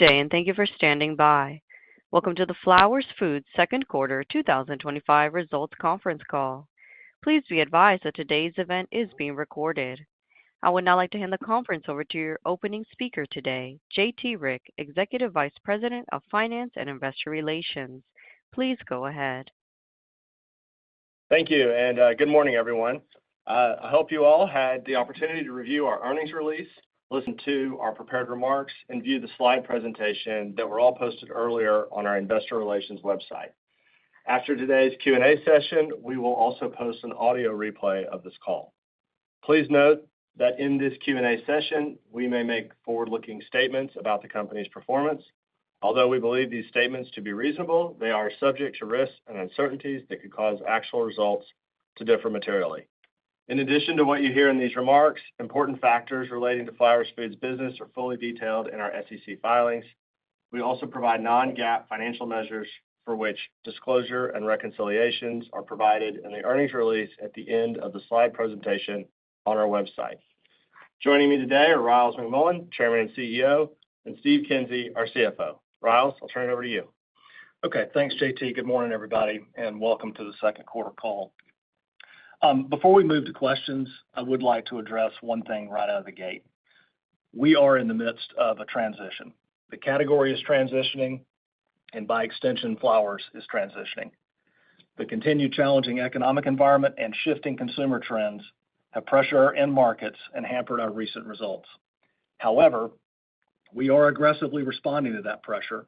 day, and thank you for standing by. Welcome to the Flowers Foods Second Quarter 2025 Results Conference Call. Please be advised that today's event is being recorded. I would now like to hand the conference over to your opening speaker today, J.T. Rieck, Executive Vice President of Finance and Investor Relations. Please go ahead. Thank you, and good morning, everyone. I hope you all had the opportunity to review our earnings release, listen to our prepared remarks, and view the slide presentation that were all posted earlier on our Investor Relations website. After today's Q&A session, we will also post an audio replay of this call. Please note that in this Q&A session, we may make forward-looking statements about the company's performance. Although we believe these statements to be reasonable, they are subject to risks and uncertainties that could cause actual results to differ materially. In addition to what you hear in these remarks, important factors relating to Flowers Foods business are fully detailed in our SEC filings. We also provide non-GAAP financial measures for which disclosure and reconciliations are provided in the earnings release at the end of the slide presentation on our website. Joining me today are Ryals McMullian, Chairman and CEO, and Steve Kinsey, our CFO. Ryals, I'll turn it over to you. Okay, thanks, JT. Good morning, everybody, and welcome to the second quarter call. Before we move to questions, I would like to address one thing right out of the gate. We are in the midst of a transition. The category is transitioning, and by extension, Flowers is transitioning. The continued challenging economic environment and shifting consumer trends have pressured our end markets and hampered our recent results. However, we are aggressively responding to that pressure,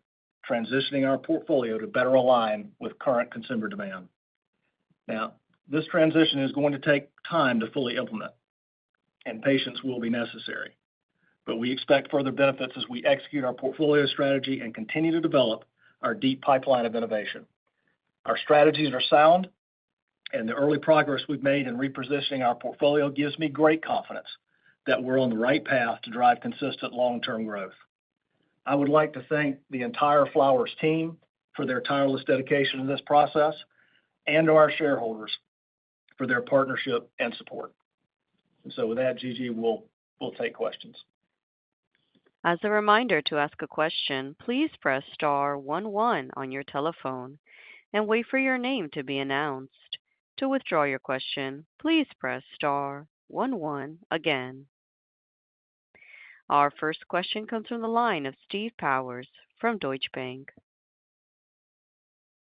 transitioning our portfolio to better align with current consumer demand. Now, this transition is going to take time to fully implement, and patience will be necessary. But we expect further benefits as we execute our portfolio strategy and continue to develop our deep pipeline of innovation. Our strategies are sound, and the early progress we've made in repositioning our portfolio gives me great confidence that we're on the right path to drive consistent long-term growth. I would like to thank the entire Flowers team for their tireless dedication in this process and to our shareholders for their partnership and support. And so with that, Gigi, we'll take questions. As a reminder to ask a question, please press star 11 on your telephone and wait for your name to be announced. To withdraw your question, please press star 11 again. Our first question comes from the line of Steve Powers from Deutsche Bank.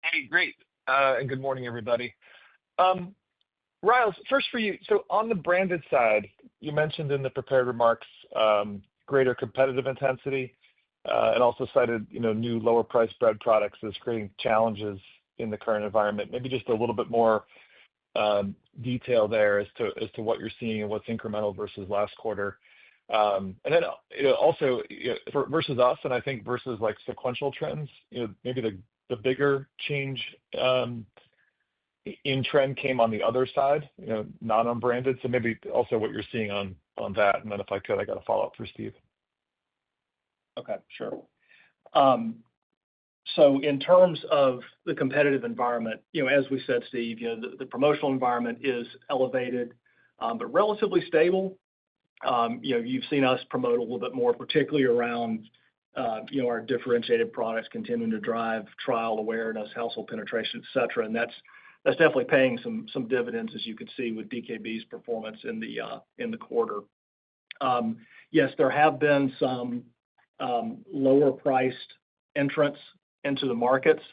Hey, great. And good morning, everybody. Ryals, first for you. So on the branded side, you mentioned in the prepared remarks greater competitive intensity and also cited new lower-priced bread products as creating challenges in the current environment. Maybe just a little bit more detail there as to what you're seeing and what's incremental versus last quarter. And then also versus us, and I think versus like sequential trends, maybe the bigger change in trend came on the other side, not on branded. So maybe also what you're seeing on that. And then if I could, I got a follow-up for Steve. Okay, sure. So in terms of the competitive environment, as we said, Steve, the promotional environment is elevated, but relatively stable. You've seen us promote a little bit more, particularly around our differentiated products continuing to drive trial awareness, household penetration, et cetera. And that's definitely paying some dividends, as you could see with DKB's performance in the quarter. Yes, there have been some lower-priced entrants into the markets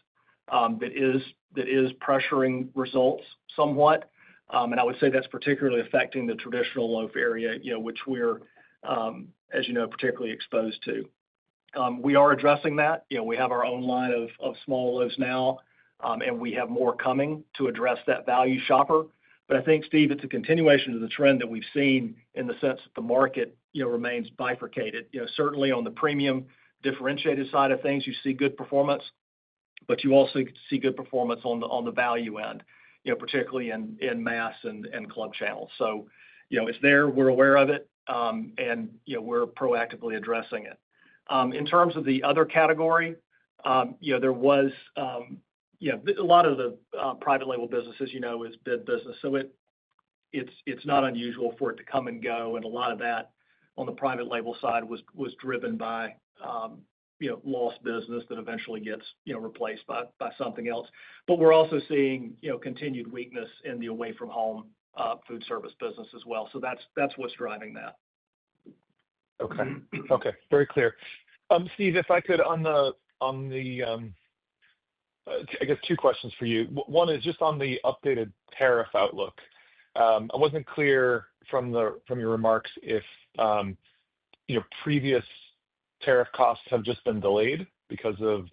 that is pressuring results somewhat. And I would say that's particularly affecting the traditional loaf area, which we're, as you know, particularly exposed to. We are addressing that. We have our own line of small loaves now, and we have more coming to address that value shopper. But I think, Steve, it's a continuation of the trend that we've seen in the sense that the market remains bifurcated. Certainly on the premium differentiated side of things, you see good performance, but you also see good performance on the value end, particularly in mass and club channels. So, it's there. We're aware of it, and we're proactively addressing it. In terms of the other category, there was a lot of the private label business, as you know, is bid business. So it's not unusual for it to come and go, and a lot of that on the private label side was driven by lost business that eventually gets replaced by something else. But we're also seeing continued weakness in the away from home food service business as well. So that's what's driving that. Okay, very clear. Steve, if I could on the I guess two questions for you. One is just on the updated tariff outlook. I wasn't clear from your remarks if previous tariff costs have just been delayed because of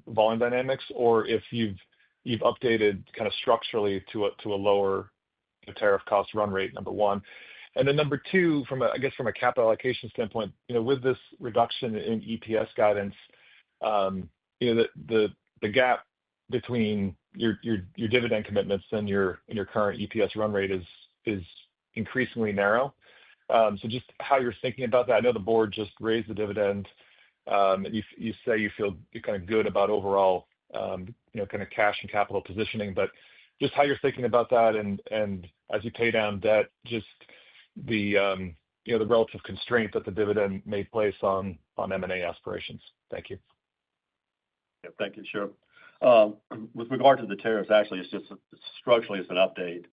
volume dynamics, or if you've updated kind of structurally to a lower tariff cost run rate, number one. And then number two, from a capital allocation standpoint, with this reduction in EPS guidance, the gap between your dividend commitments and your current EPS run rate is increasingly narrow. So just how you're thinking about that. I know the board just raised the dividend, and you say you feel kind of good about overall kind of cash and capital positioning, but just how you're thinking about that, and as you pay down debt, just the relative constraint that the dividend may place on M&A aspirations. Thank you. Yeah, thank you. Sure. With regard to the tariffs, actually, it's just structurally it's an update.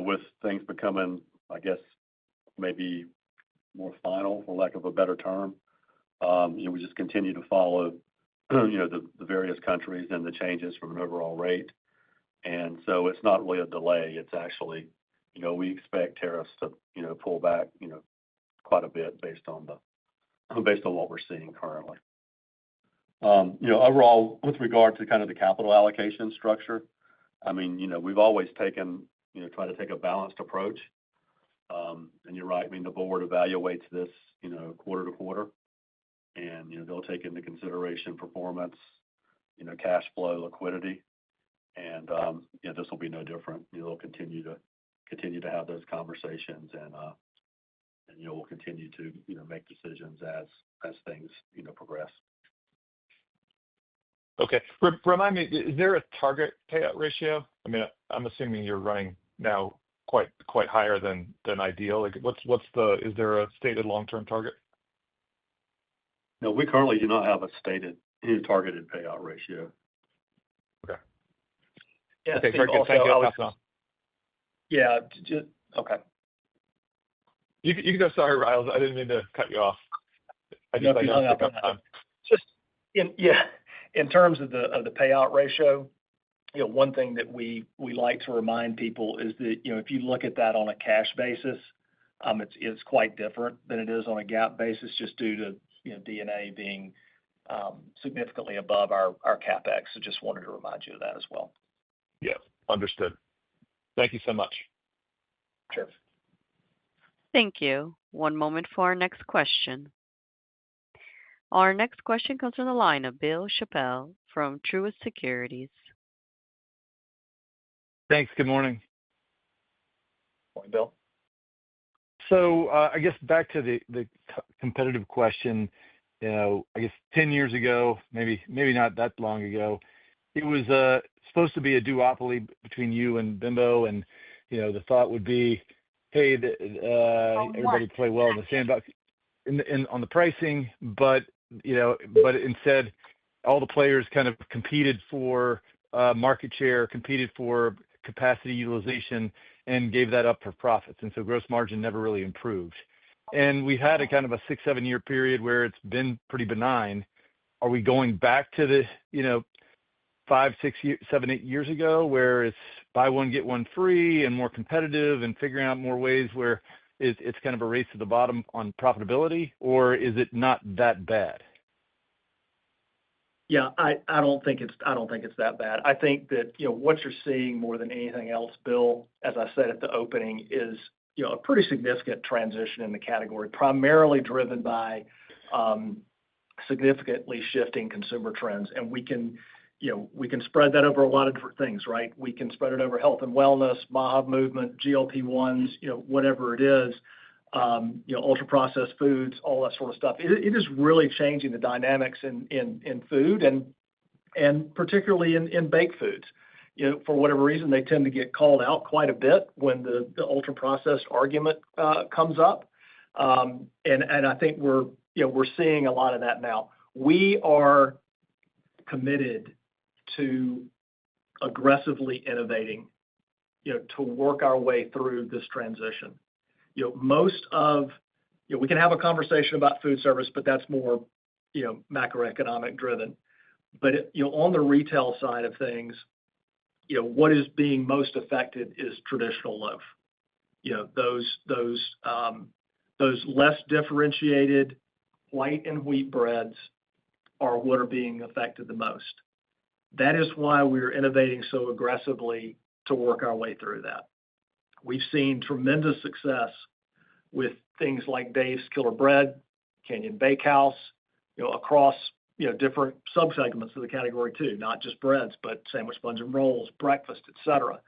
With things becoming, I guess, maybe more final, for lack of a better term, we just continue to follow, the various countries and the changes from an overall rate. And so it's not really a delay. It's actually, we expect tariffs to, pull back, quite a bit based on what we're seeing currently. Overall, with regard to kind of the capital allocation structure, I mean, we've always try to take a balanced approach. And you're right. I mean, the board evaluates this, quarter to quarter, and, they'll take into consideration performance, cash flow, liquidity. And, this will be no different. They'll continue to have those conversations, and we'll continue to, make decisions as things, progress. Okay. Remind me, is there a target payout ratio? I mean, I'm assuming you're running now quite higher than ideal. Like, is there a stated long-term target? No, we currently do not have a stated targeted payout ratio. Okay. Yeah. Okay. Very good. Thank you. Yeah. Okay. You can go. Sorry, Riles. I didn't mean to cut you off. I just hung up on that. Just in terms of the payout ratio, one thing that we like to remind people is that, if you look at that on a cash basis, it's quite different than it is on a GAAP basis, just due to, D&A being significantly above our CapEx. So just wanted to remind you of that as well. Yeah, understood. Thank you so much. Sure. Thank you. One moment for our next question. Our next question comes from the line of Bill Chappell from Truist Securities. Thanks. Good morning. Morning, Bill. So I guess back to the competitive question, I guess 10 years ago, maybe not that long ago, it was supposed to be a duopoly between you and Bimbo, and the thought would be, hey, everybody play well in the sandbox on the pricing, but instead all the players kind of competed for market share, competed for capacity utilization, and gave that up for profits. And so gross margin never really improved. And we've had a kind of a 6-7 year period where it's been pretty benign. Are we going back to the, 5, 6, 7, 8 years ago, where it's buy one, get one free and more competitive, and figuring out more ways where it's kind of a race to the bottom on profitability, or is it not that bad? Yeah, I don't think it's that bad. I think that what you're seeing more than anything else, Bill, as I said at the opening, is a pretty significant transition in the category, primarily driven by significantly shifting consumer trends, and we can spread that over a lot of different things, right? We can spread it over health and wellness, MAHA movement, GLP-1s, whatever it is, ultra processed foods, all that sort of stuff. It is really changing the dynamics in food, and particularly in baked foods. For whatever reason, they tend to get called out quite a bit when the ultra processed argument comes up. And I think we're we're seeing a lot of that now. We are committed to aggressively innovating, to work our way through this transition. We can have a conversation about food service, but that's more, macroeconomic driven. But, on the retail side of things, what is being most affected is traditional loaf. Those less differentiated white and wheat breads are what are being affected the most. That is why we're innovating so aggressively to work our way through that. We've seen tremendous success with things like Dave's Killer Bread, Canyon Bakehouse, across different subsegments of the category too, not just breads, but sandwich buns and rolls, breakfast, etc.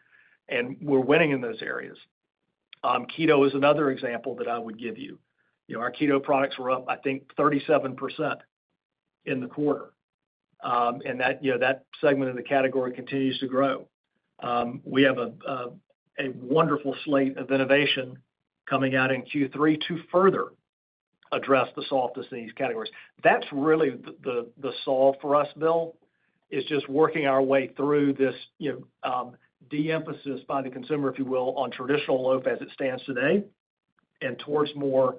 And we're winning in those areas. Keto is another example that I would give you. Our keto products were up, I think, 37% in the quarter, and that segment of the category continues to grow. We have a wonderful slate of innovation coming out in Q3 to further address the softness in these categories. That's really the solve for us, Bill, is just working our way through this, de-emphasis by the consumer, if you will, on traditional loaf as it stands today, and towards more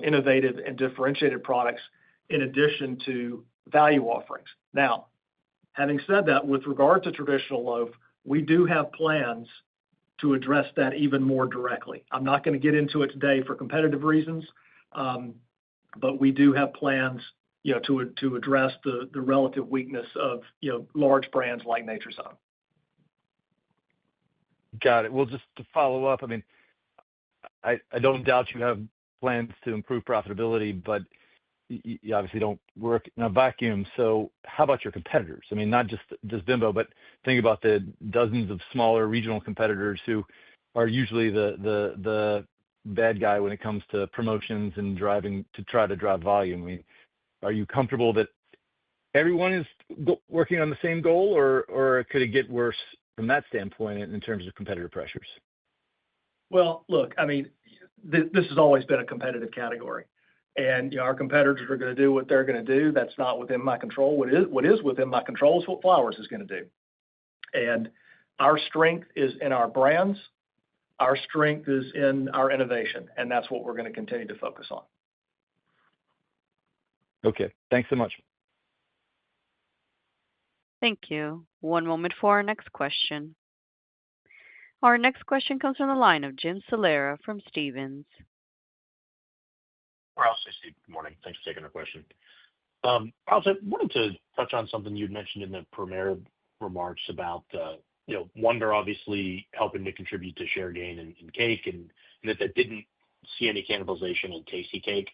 innovative and differentiated products in addition to value offerings. Now, having said that, with regard to traditional loaf, we do have plans to address that even more directly. I'm not going to get into it today for competitive reasons, but we do have plans, to address the relative weakness of, large brands like Nature's Own. Got it. Well, just to follow up, I mean, I don't doubt you have plans to improve profitability, but you obviously don't work in a vacuum. So how about your competitors? I mean, not just Bimbo, but think about the dozens of smaller regional competitors who are usually the bad guy when it comes to promotions and try to drive volume. I mean, are you comfortable that everyone is working on the same goal, or could it get worse from that standpoint in terms of competitive pressures? Well, look, I mean, this has always been a competitive category, and our competitors are going to do what they're going to do. That's not within my control. What is within my control is what Flowers is going to do, and our strength is in our brands. Our strength is in our innovation, and that's what we're going to continue to focus on. Okay, thanks so much. Thank you. One moment for our next question. Our next question comes from the line of Jim Salera from Stephens. Well, Steve, good morning. Thanks for taking our question. I also wanted to touch on something you'd mentioned in the prepared remarks about, Wonder obviously helping to contribute to share gain in cake, and that didn't see any cannibalization in Tasty Cake.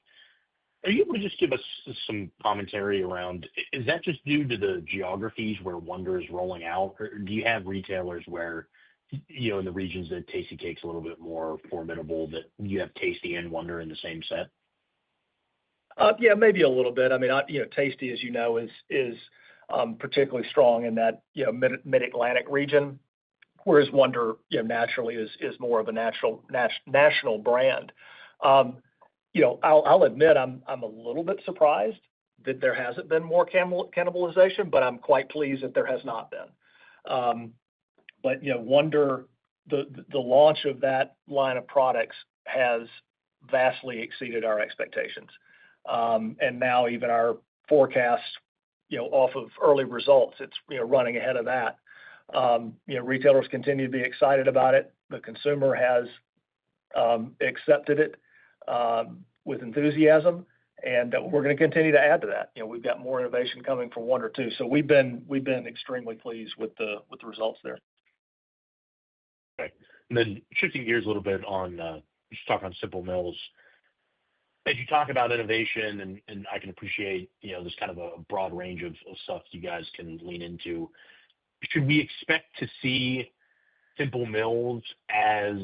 Are you able to just give us some commentary around, is that just due to the geographies where Wonder is rolling out, or do you have retailers where, in the regions that Tasty Cake's a little bit more formidable, that you have Tasty and Wonder in the same set? Yeah, maybe a little bit. I mean, Tasty, as you know, is particularly strong in that mid-Atlantic region, whereas Wonder naturally is more of a national brand. I'll admit I'm a little bit surprised that there hasn't been more cannibalization, but I'm quite pleased that there has not been. But Wonder, the launch of that line of products has vastly exceeded our expectations, and now even our forecast, off of early results, it's running ahead of that. Retailers continue to be excited about it. The consumer has accepted it with enthusiasm, and we're going to continue to add to that. We've got more innovation coming from Wonder too. So we've been extremely pleased with the results there. Okay. And then shifting gears a little bit on just talk on Simple Mills. As you talk about innovation, and I can appreciate, there's kind of a broad range of stuff you guys can lean into. Should we expect to see Simple Mills as,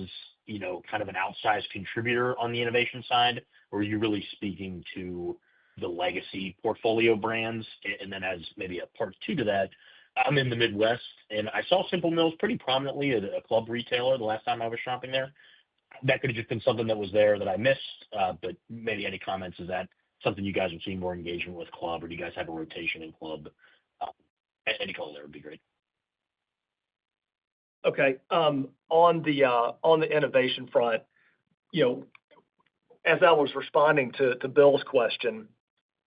kind of an outsized contributor on the innovation side, or are you really speaking to the legacy portfolio brands? And then as maybe a part two to that, I'm in the Midwest, and I saw Simple Mills pretty prominently at a club retailer the last time I was shopping there. That could have just been something that was there that I missed, but maybe any comments, is that something you guys would see more engagement with club, or do you guys have a rotation in club? Any color there would be great. Okay. On the innovation front, as I was responding to Bill's question,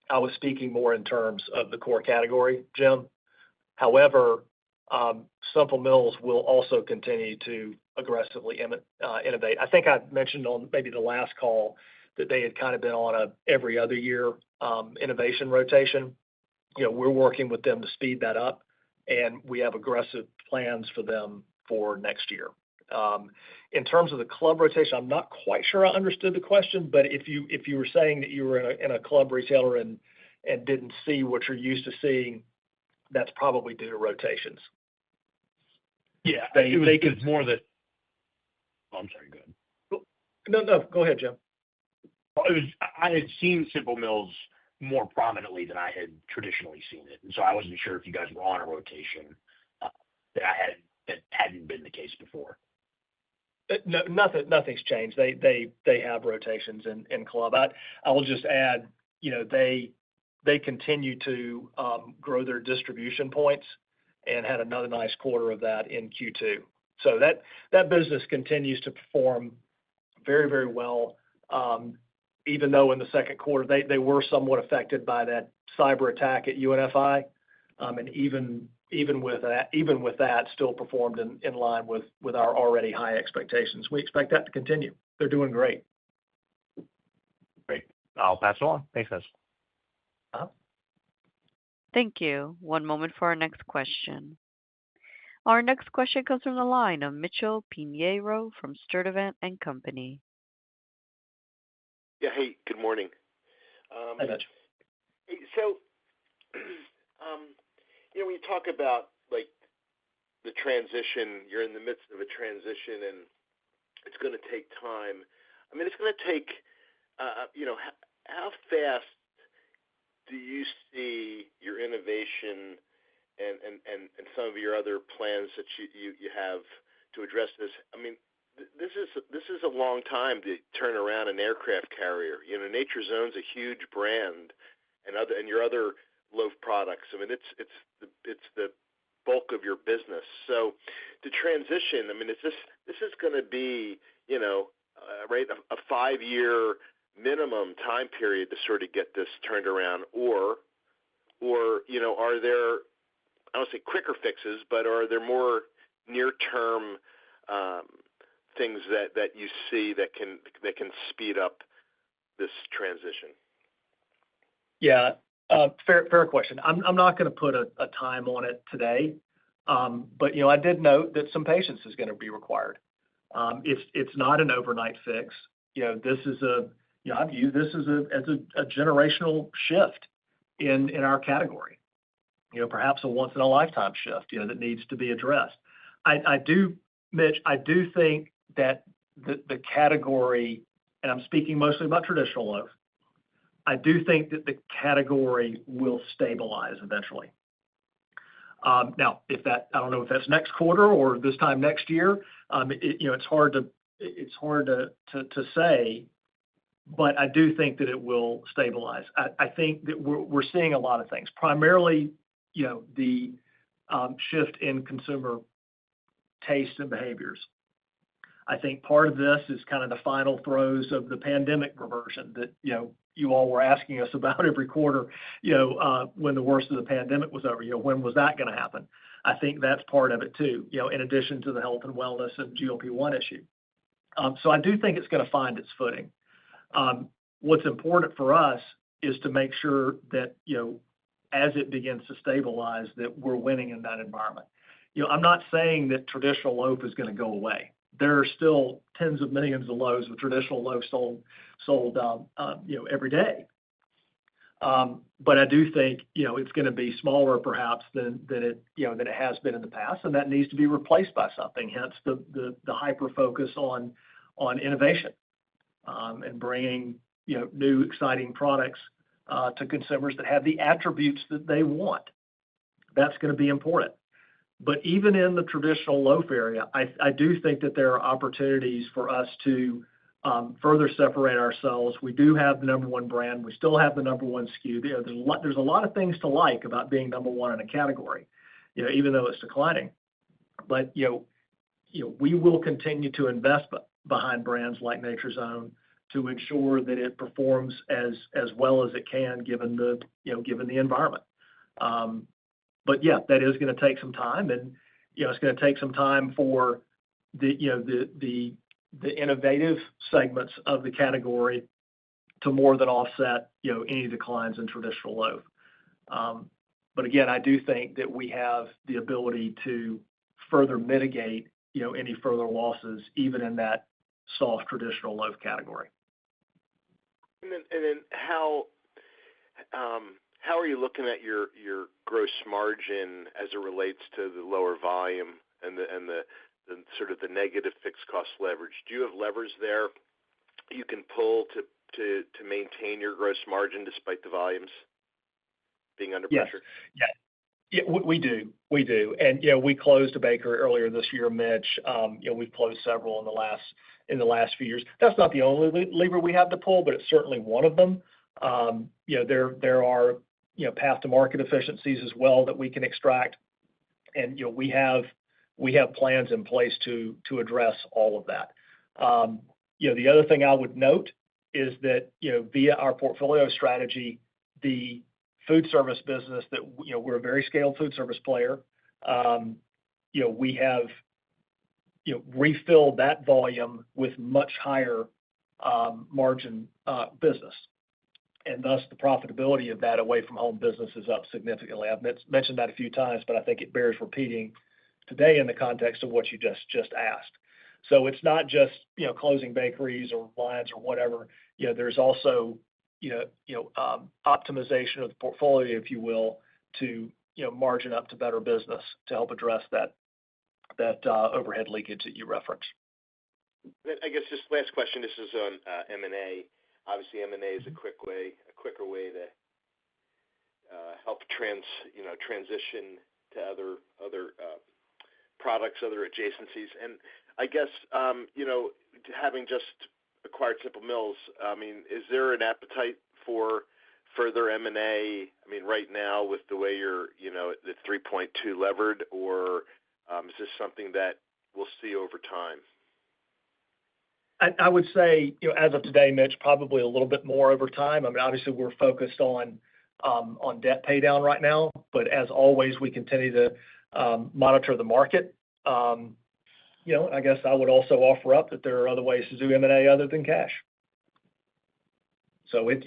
I was speaking more in terms of the core category, Jim. However, Simple Mills will also continue to aggressively innovate. I think I mentioned on maybe the last call that they had kind of been on a every other year innovation rotation. We're working with them to speed that up, and we have aggressive plans for them for next year. In terms of the club rotation, I'm not quite sure I understood the question, but if you were saying that you were in a club retailer and didn't see what you're used to seeing, that's probably due to rotations. Yeah, it was more that. Oh, I'm sorry. Go ahead. No, go ahead, Jim. I had seen Simple Mills more prominently than I had traditionally seen it, and so I wasn't sure if you guys were on a rotation that hadn't been the case before. No, nothing's changed. They have rotations in club. I will just add, they continue to grow their distribution points and had another nice quarter of that in Q2. So that business continues to perform very, very well. Even though in the second quarter they were somewhat affected by that cyber attack at UNFI, and even with that, still performed in line with our already high expectations. We expect that to continue. They're doing great. Great. I'll pass it on. Thanks, guys. Thank you. One moment for our next question. Our next question comes from the line of Mitchell Pinheiro from Sturdivant & Company. Yeah. Hey, good morning. Hi, Mitch. Hey, so, when you talk about like the transition, you're in the midst of a transition, and it's going to take time. I mean, it's going to take, how fast do you see your innovation and some of your other plans that you have to address this? I mean, this is a long time to turn around an aircraft carrier. Nature's Zone's a huge brand, and your other loaf products. I mean, it's the bulk of your business. So to transition, I mean, this is going to be right, a 5-year minimum time period to sort of get this turned around, or are there, I don't say quicker fixes, but are there more near-term things that you see that can speed up this transition? Yeah, fair question. I'm not going to put a time on it today, but I did note that some patience is going to be required. It's not an overnight fix. This is I view this as a generational shift in our category. Perhaps a once in a lifetime shift. That needs to be addressed. Mitch, I do think that the category, and I'm speaking mostly about traditional loaf, I do think that the category will stabilize eventually. Now, I don't know if that's next quarter or this time next year. It's hard to say, but I do think that it will stabilize. I think that we're seeing a lot of things. Primarily, the shift in consumer taste and behaviors. I think part of this is kind of the final throes of the pandemic reversion that you all were asking us about every quarter. When the worst of the pandemic was over, when was that going to happen? I think that's part of it too. In addition to the health and wellness and GLP-1 issue. So I do think it's going to find its footing. What's important for us is to make sure that as it begins to stabilize, that we're winning in that environment. I'm not saying that traditional loaf is going to go away. There are still tens of millions of loaves of traditional loaf sold every day. But I do think it's going to be smaller perhaps than it has been in the past, and that needs to be replaced by something. Hence the hyper focus on innovation and bringing new exciting products to consumers that have the attributes that they want. That's going to be important. But even in the traditional loaf area, I do think that there are opportunities for us to further separate ourselves. We do have the number one brand. We still have the number one SKU. There's a lot of things to like about being number one in a category, even though it's declining. But we will continue to invest behind brands like Nature's Own to ensure that it performs as well as it can given the environment. But yeah, that is going to take some time, and it's going to take some time for the innovative segments of the category to more than offset any declines in traditional loaf. But again, I do think that we have the ability to further mitigate any further losses even in that soft traditional loaf category. And then how are you looking at your gross margin as it relates to the lower volume and the sort of the negative fixed cost leverage? Do you have levers there you can pull to maintain your gross margin despite the volumes being under pressure? Yes. Yeah, we do. And we closed a bakery earlier this year, Mitch. We've closed several in the last few years. That's not the only lever we have to pull, but it's certainly one of them. There are path to market efficiencies as well that we can extract, and we have plans in place to address all of that. The other thing I would note is that via our portfolio strategy, the food service business that we're a very scaled food service player. We have refilled that volume with much higher margin business, and thus the profitability of that away from home business is up significantly. I've mentioned that a few times, but I think it bears repeating today in the context of what you just asked. So it's not just closing bakeries or lines or whatever. There's also optimization of the portfolio, if you will, to margin up to better business to help address that overhead leakage that you referenced. I guess just last question. This is on M&A. Obviously, M&A is a quicker way to help transition to other products, other adjacencies. And I guess having just acquired Simple Mills, is there an appetite for further M&A? Right now with the way you're at 3.2 levered, or is this something that we'll see over time? I would say, as of today, Mitch, probably a little bit more over time. Obviously, we're focused on debt pay down right now, but as always, we continue to monitor the market. I guess I would also offer up that there are other ways to do M&A other than cash. So it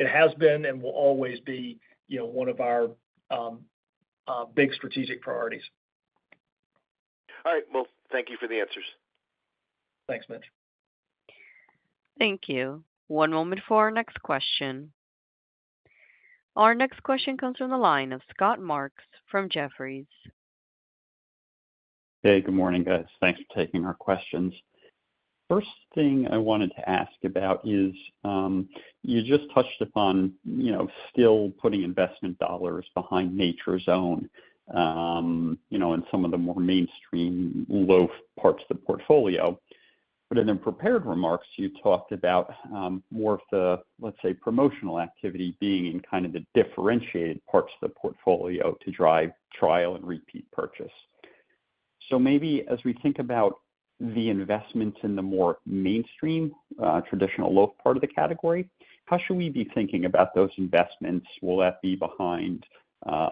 has been and will always be one of our big strategic priorities. All right. Well, thank you for the answers. Thanks, Mitch. Thank you. One moment for our next question. Our next question comes from the line of Scott Marks from Jefferies. Hey, good morning, guys. Thanks for taking our questions. First thing I wanted to ask about is you just touched upon, still putting investment dollars behind Nature's Own, in some of the more mainstream loaf parts of the portfolio. But in the prepared remarks, you talked about more of the, let's say, promotional activity being in kind of the differentiated parts of the portfolio to drive trial and repeat purchase. So maybe as we think about the investments in the more mainstream traditional loaf part of the category, how should we be thinking about those investments? Will that be behind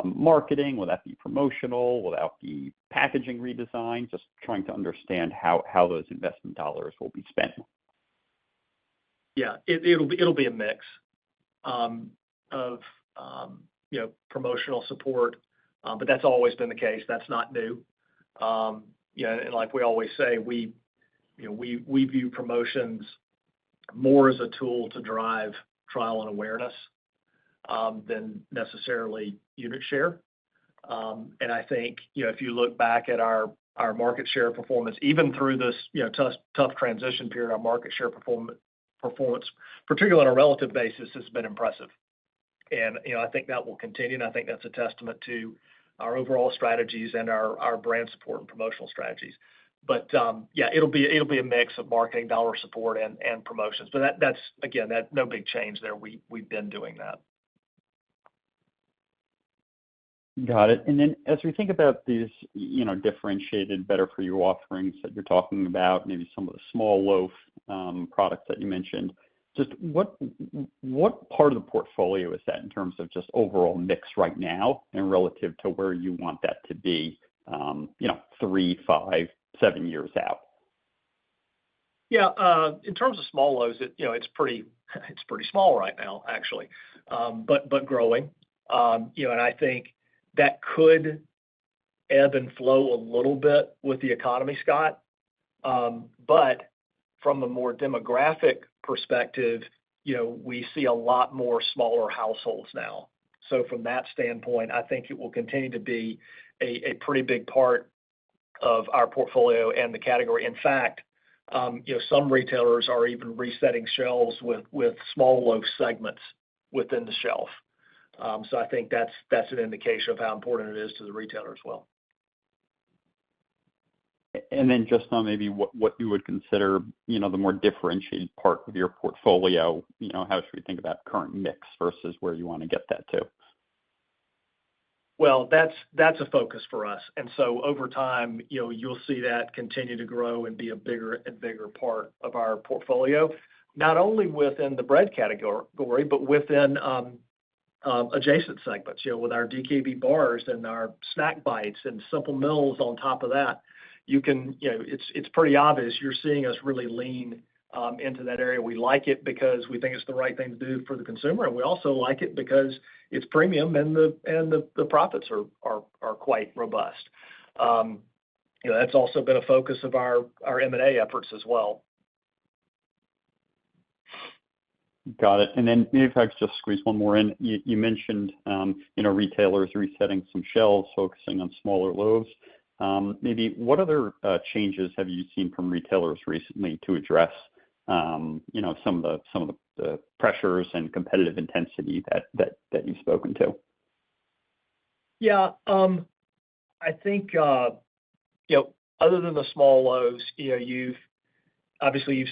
marketing? Will that be promotional? Will that be packaging redesign? Just trying to understand how those investment dollars will be spent. Yeah, it'll be a mix of promotional support, but that's always been the case. That's not new. And like we always say, we view promotions more as a tool to drive trial and awareness than necessarily unit share. And I think if you look back at our market share performance, even through this tough transition period, our market share performance, particularly on a relative basis, has been impressive. And I think that will continue. And I think that's a testament to our overall strategies and our brand support and promotional strategies. Yeah, it'll be a mix of marketing dollar support and promotions. That's again, no big change there. We've been doing that. Got it. And then as we think about these, differentiated, better for you offerings that you're talking about, maybe some of the small loaf products that you mentioned, just what part of the portfolio is that in terms of just overall mix right now and relative to where you want that to be, 3, 5, 7 years out? Yeah, in terms of small loaves, it's pretty small right now, actually, but growing. And I think that could ebb and flow a little bit with the economy, Scott. But from a more demographic perspective, we see a lot more smaller households now. So from that standpoint, I think it will continue to be a pretty big part of our portfolio and the category. In fact, some retailers are even resetting shelves with small loaf segments within the shelf. So I think that's an indication of how important it is to the retailer as well. And then just on maybe what you would consider, the more differentiated part of your portfolio, how should we think about current mix versus where you want to get that to? Well, that's a focus for us. And so over time, you'll see that continue to grow and be a bigger and bigger part of our portfolio, not only within the bread category, but within adjacent segments, with our DKB bars and our snack bites and Simple Mills on top of that. It's pretty obvious you're seeing us really lean into that area. We like it because we think it's the right thing to do for the consumer, and we also like it because it's premium and the profits are quite robust. That's also been a focus of our M&A efforts as well. Got it. And then maybe if I could just squeeze one more in. You mentioned, retailers resetting some shelves, focusing on smaller loaves. Maybe what other changes have you seen from retailers recently to address, some of the pressures and competitive intensity that you've spoken to? Yeah, I think other than the small loaves, you've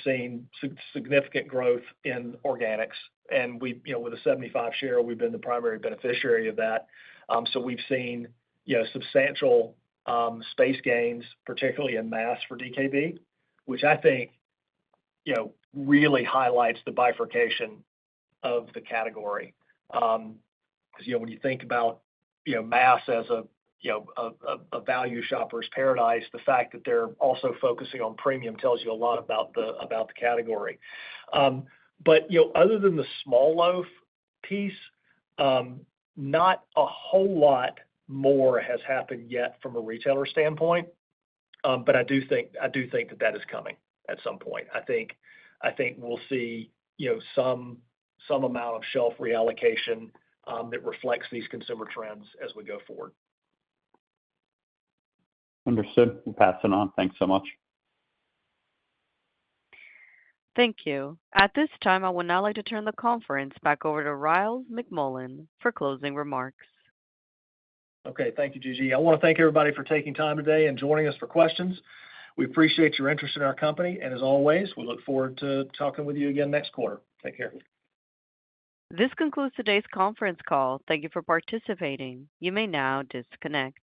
seen significant growth in organics, and with a 75 share, we've been the primary beneficiary of that. So we've seen substantial space gains, particularly in mass for DKB, which I think really highlights the bifurcation of the category. Because when you think about mass as a value shopper's paradise, the fact that they're also focusing on premium tells you a lot about the category. But other than the small loaf piece, not a whole lot more has happened yet from a retailer standpoint. But I do think that is coming at some point. I think we'll see some amount of shelf reallocation that reflects these consumer trends as we go forward. Understood. We'll pass it on. Thanks so much. Thank you. At this time, I would now like to turn the conference back over to Ryals McMullian for closing remarks. Okay, thank you, Gigi. I want to thank everybody for taking time today and joining us for questions. We appreciate your interest in our company, and as always, we look forward to talking with you again next quarter. Take care. This concludes today's conference call. Thank you for participating. You may now disconnect.